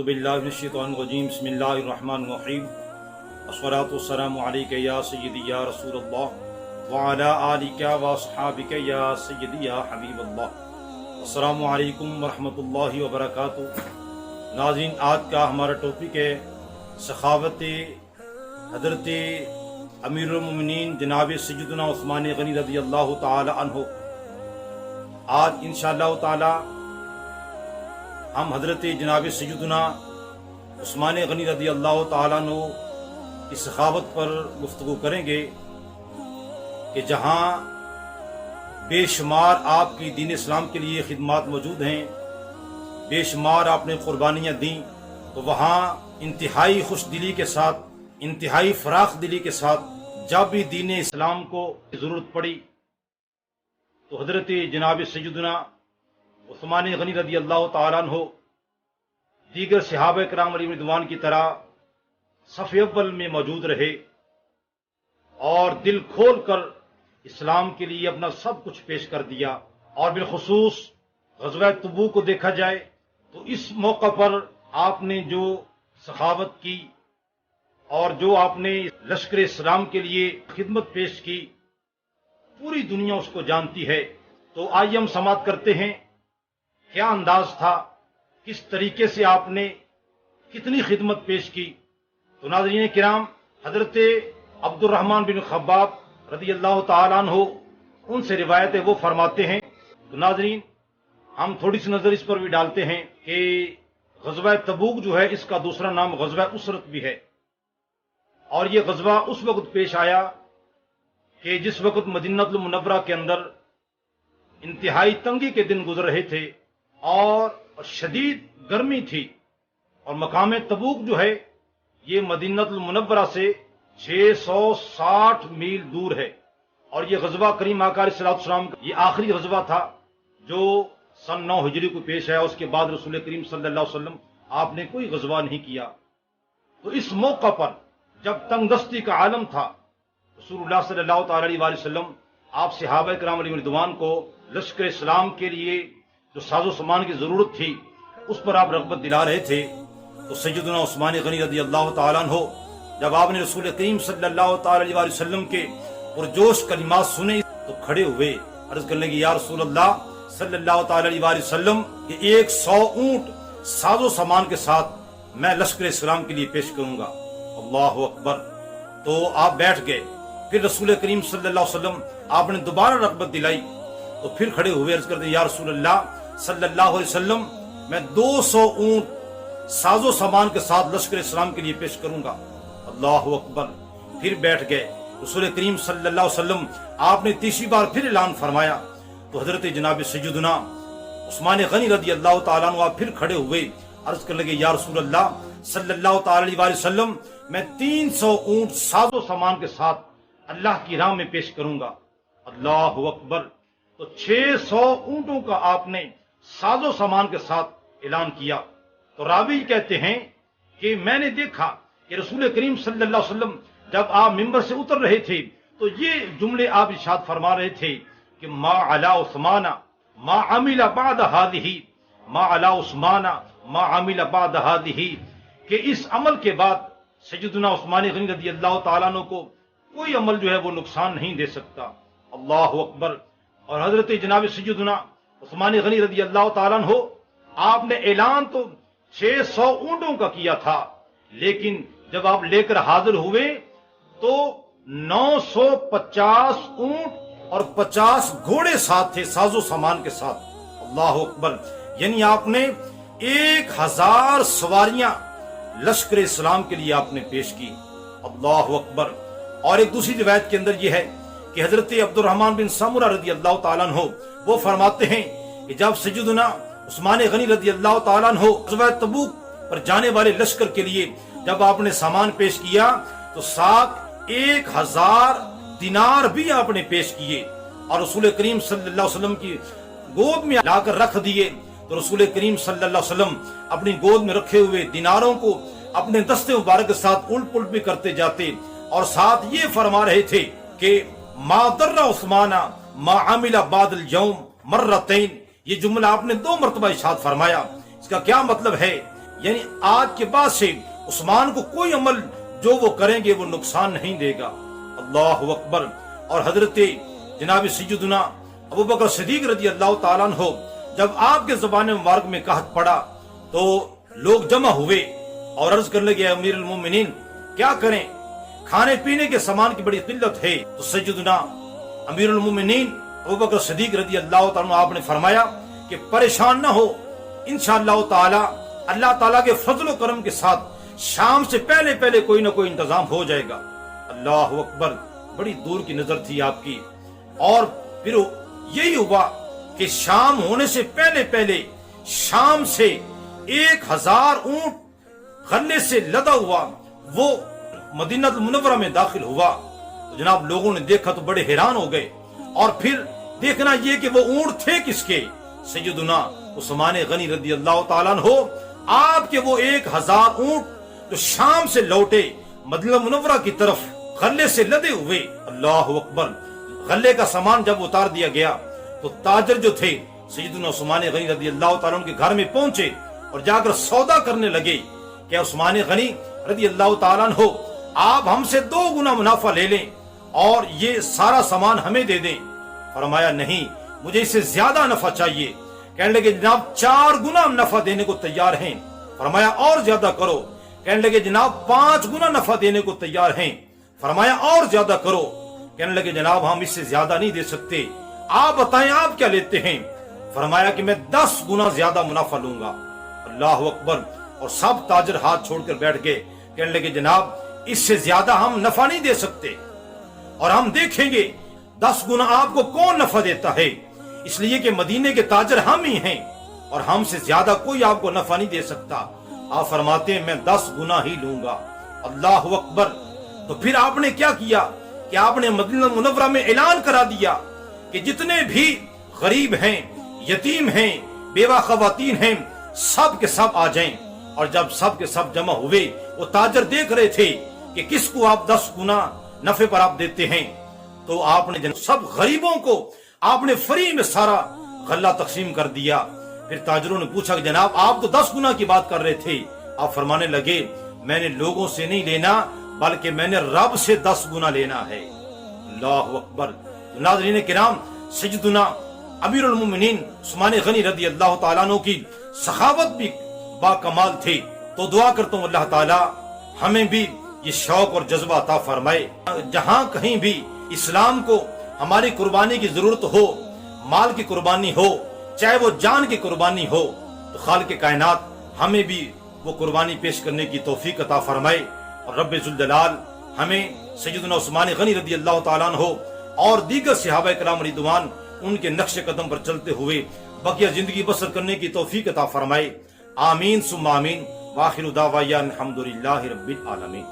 اعوذ باللہ من الشیطان الرجیم بسم اللہ الرحمن الرحیم الصلاۃ والسلام علیک یا سیدی یا رسول اللہ وعلی آلک واصحابک یا سیدی یا حبیب اللہ۔ السلام علیکم ورحمۃ اللہ وبرکاتہ۔ ناظرین، آج کا ہمارا ٹاپک ہے سخاوت حضرت امیر المومنین جناب سیدنا عثمان غنی رضی اللہ تعالی عنہ۔ آج انشاءاللہ تعالی ہم حضرت جناب سیدنا عثمان غنی رضی اللہ تعالیٰ عنہ کی سخاوت پر گفتگو کریں گے کہ جہاں بے شمار آپ کی دین اسلام کے لیے خدمات موجود ہیں، بے شمار آپ نے قربانیاں دیں، تو وہاں انتہائی خوش دلی کے ساتھ، انتہائی فراخ دلی کے ساتھ جب بھی دین اسلام کو ضرورت پڑی تو حضرت جناب سیدنا عثمان غنی رضی اللہ تعالیٰ عنہ دیگر صحابہ کرام علیہم رضوان کی طرح صف اول میں موجود رہے اور دل کھول کر اسلام کے لیے اپنا سب کچھ پیش کر دیا۔ اور بالخصوص غزوہ تبوک کو دیکھا جائے تو اس موقع پر آپ نے جو سخاوت کی اور جو آپ نے لشکر اسلام کے لیے خدمت پیش کی، پوری دنیا اس کو جانتی ہے۔ تو آئیے ہم سماعت کرتے ہیں کیا انداز تھا، کس طریقے سے آپ نے کتنی خدمت پیش کی۔ تو ناظرین کرام، حضرت عبد الرحمن بن خباب رضی اللہ تعالیٰ عنہ ان سے روایت ہے، وہ فرماتے ہیں۔ تو ناظرین، ہم تھوڑی سی نظر اس پر بھی ڈالتے ہیں کہ غزوہ تبوک جو ہے اس کا دوسرا نام غزوہ اسرت بھی ہے، اور یہ غزوہ اس وقت پیش آیا کہ جس وقت مدینہ المنورہ کے اندر انتہائی تنگی کے دن گزر رہے تھے اور شدید گرمی تھی، اور مقام تبوک جو ہے یہ مدینہ المنورہ سے 660 میل دور ہے، اور یہ غزوہ کریم آقا علیہ السلام کا یہ آخری غزوہ تھا جو سن 9 ہجری کو پیش آیا۔ اس کے بعد رسول کریم صلی اللہ علیہ وسلم آپ نے کوئی غزوہ نہیں کیا۔ تو اس موقع پر جب تنگ دستی کا عالم تھا، رسول اللہ صلی اللہ تعالی علیہ وآلہ وسلم آپ صحابہ کرام علیہ رضوان کو لشکر اسلام کے لیے جو ساز و سامان کی ضرورت تھی اس پر آپ رغبت دلا رہے تھے۔ تو سیدنا عثمان غنی رضی اللہ تعالیٰ عنہ جب آپ نے رسول کریم صلی اللہ تعالی علیہ وآلہ وسلم کے پرجوش کلمات سنے تو کھڑے ہوئے، عرض کرنے لگے یا رسول اللہ صلی اللہ تعالی علیہ وآلہ وسلم کہ 100 اونٹ ساز و سامان کے ساتھ میں لشکر اسلام کے لیے پیش کروں گا۔ اللہ اکبر۔ تو آپ بیٹھ گئے، پھر رسول کریم صلی اللہ علیہ وسلم آپ نے دوبارہ رغبت دلائی تو پھر کھڑے ہوئے، عرض کرتے یا رسول اللہ صلی اللہ علیہ وسلم میں 200 اونٹ ساز و سامان کے ساتھ لشکر اسلام کے لیے پیش کروں گا۔ اللہ اکبر۔ پھر بیٹھ گئے، رسول کریم صلی اللہ علیہ وسلم آپ نے تیسری بار پھر اعلان فرمایا تو حضرت جناب سیدنا عثمان غنی رضی اللہ تعالیٰ عنہ آپ پھر کھڑے ہوئے، عرض کرنے لگے یا رسول اللہ صلی اللہ تعالی علیہ وآلہ وسلم میں 300 اونٹ ساز و سامان کے ساتھ اللہ کی راہ میں پیش کروں گا۔ اللہ اکبر۔ تو 600 اونٹوں کا آپ نے ساز و سامان کے ساتھ اعلان کیا۔ تو راوی کہتے ہیں کہ میں نے دیکھا کہ رسول کریم صلی اللہ علیہ وسلم جب آپ ممبر سے اتر رہے تھے تو یہ جملے آپ ارشاد فرما رہے تھے کہ ما علی عثمان ما عمل بعد هذه، ما علی عثمان ما عمل بعد هذه، کہ اس عمل کے بعد سیدنا عثمان غنی رضی اللہ تعالیٰ عنہ کو کوئی عمل جو ہے وہ نقصان نہیں دے سکتا۔ اللہ اکبر۔ اور حضرت جناب سیدنا عثمان غنی رضی اللہ تعالیٰ عنہ آپ نے اعلان تو 600 اونٹوں کا کیا تھا، لیکن جب آپ لے کر حاضر ہوئے تو 950 اونٹ اور 50 گھوڑے ساتھ تھے ساز و سامان کے ساتھ۔ اللہ اکبر۔ یعنی آپ نے 1000 سواریاں لشکر اسلام کے لیے آپ نے پیش کی۔ اللہ اکبر۔ اور ایک دوسری روایت کے اندر یہ ہے کہ حضرت عبد الرحمن بن سمرہ رضی اللہ تعالیٰ عنہ وہ فرماتے ہیں کہ جب سیدنا عثمان غنی رضی اللہ تعالیٰ عنہ غزوہ تبوک پر جانے والے لشکر کے لیے جب آپ نے سامان پیش کیا تو ساتھ 1000 دینار بھی آپ نے پیش کیے اور رسول کریم صلی اللہ علیہ وسلم کی گود میں لا کر رکھ دیے۔ تو رسول کریم صلی اللہ علیہ وسلم اپنی گود میں رکھے ہوئے دیناروں کو اپنے دستے مبارک کے ساتھ الٹ پلٹ بھی کرتے جاتے اور ساتھ یہ فرما رہے تھے کہ ما ضر عثمان ما عمل بعد اليوم مرتين، یہ جملہ آپ نے 2 مرتبہ ارشاد فرمایا۔ اس کا کیا مطلب ہے؟ یعنی آج کے بعد سے عثمان کو کوئی عمل جو وہ کریں گے وہ نقصان نہیں دے گا۔ اللہ اکبر۔ اور حضرت جناب سیدنا ابوبکر صدیق رضی اللہ تعالیٰ عنہ جب آپ کے زبان مبارک میں قحط پڑا تو لوگ جمع ہوئے اور عرض کرنے لگے امیر المومنین کیا کریں، کھانے پینے کے سامان کی بڑی قلت ہے۔ تو سیدنا امیر المومنین ابوبکر صدیق رضی اللہ تعالیٰ عنہ آپ نے فرمایا کہ پریشان نہ ہو، انشاءاللہ تعالی اللہ تعالیٰ کے فضل و کرم کے ساتھ شام سے پہلے پہلے کوئی نہ کوئی انتظام ہو جائے گا۔ اللہ اکبر، بڑی دور کی نظر تھی آپ کی۔ اور پھر یہی ہوا کہ شام ہونے سے پہلے پہلے شام سے 1000 اونٹ غلے سے لدا ہوا وہ مدینہ المنورہ میں داخل ہوا۔ تو جناب لوگوں نے دیکھا تو بڑے حیران ہو گئے، اور پھر دیکھنا یہ کہ وہ اونٹ تھے کس کے؟ سیدنا عثمان غنی رضی اللہ تعالیٰ عنہ آپ کے وہ 1000 اونٹ جو شام سے لوٹے مدینہ منورہ کی طرف غلے سے لدے ہوئے۔ اللہ اکبر۔ غلے کا سامان جب اتار دیا گیا تو تاجر جو تھے سیدنا عثمان غنی رضی اللہ تعالیٰ عنہ کے گھر میں پہنچے اور جا کر سودا کرنے لگے کہ عثمان غنی رضی اللہ تعالیٰ عنہ آپ ہم سے 2 گنا منافع لے لیں اور یہ سارا سامان ہمیں دے دیں۔ فرمایا نہیں، مجھے اس سے زیادہ نفع چاہیے۔ کہنے لگے جناب 4 گنا نفع دینے کو تیار ہیں۔ فرمایا اور زیادہ کرو۔ کہنے لگے جناب 5 گنا نفع دینے کو تیار ہیں۔ فرمایا اور زیادہ کرو۔ کہنے لگے جناب ہم اس سے زیادہ نہیں دے سکتے، آپ بتائیں آپ کیا لیتے ہیں؟ فرمایا کہ میں 10 گنا زیادہ منافع لوں گا۔ اللہ اکبر۔ اور سب تاجر ہاتھ چھوڑ کر بیٹھ گئے، کہنے لگے جناب اس سے زیادہ ہم نفع نہیں دے سکتے، اور ہم دیکھیں گے 10 گنا آپ کو کون نفع دیتا ہے، اس لیے کہ مدینے کے تاجر ہم ہی ہیں اور ہم سے زیادہ کوئی آپ کو نفع نہیں دے سکتا۔ آپ فرماتے ہیں میں 10 گنا ہی لوں گا۔ اللہ اکبر۔ تو پھر آپ نے کیا کیا کہ آپ نے مدینہ منورہ میں اعلان کرا دیا کہ جتنے بھی غریب ہیں، یتیم ہیں، بیوہ خواتین ہیں، سب کے سب آ جائیں۔ اور جب سب کے سب جمع ہوئے وہ تاجر دیکھ رہے تھے کہ کس کو آپ 10 گنا نفع پر آپ دیتے ہیں، تو آپ نے سب غریبوں کو آپ نے فری میں سارا غلہ تقسیم کر دیا۔ پھر تاجروں نے پوچھا کہ جناب آپ تو 10 گنا کی بات کر رہے تھے۔ آپ فرمانے لگے میں نے لوگوں سے نہیں لینا بلکہ میں نے رب سے 10 گنا لینا ہے۔ اللہ اکبر۔ ناظرین کرام، سیدنا امیر المومنین عثمان غنی رضی اللہ تعالیٰ عنہ کی سخاوت بھی با کمال تھی۔ تو دعا کرتا ہوں اللہ تعالیٰ ہمیں بھی یہ شوق اور جذبہ عطا فرمائے، جہاں کہیں بھی اسلام کو ہماری قربانی کی ضرورت ہو، مال کی قربانی ہو، چاہے وہ جان کی قربانی ہو، تو خالق کائنات ہمیں بھی وہ قربانی پیش کرنے کی توفیق عطا فرمائے۔ اور رب ذوالجلال ہمیں سیدنا عثمان غنی رضی اللہ تعالیٰ عنہ اور دیگر صحابہ کرام رضوان ان کے نقش قدم پر چلتے ہوئے بقیہ زندگی بسر کرنے کی توفیق عطا فرمائے۔ آمین ثم آمین۔ وآخر دعوانا الحمدللہ رب العالمین۔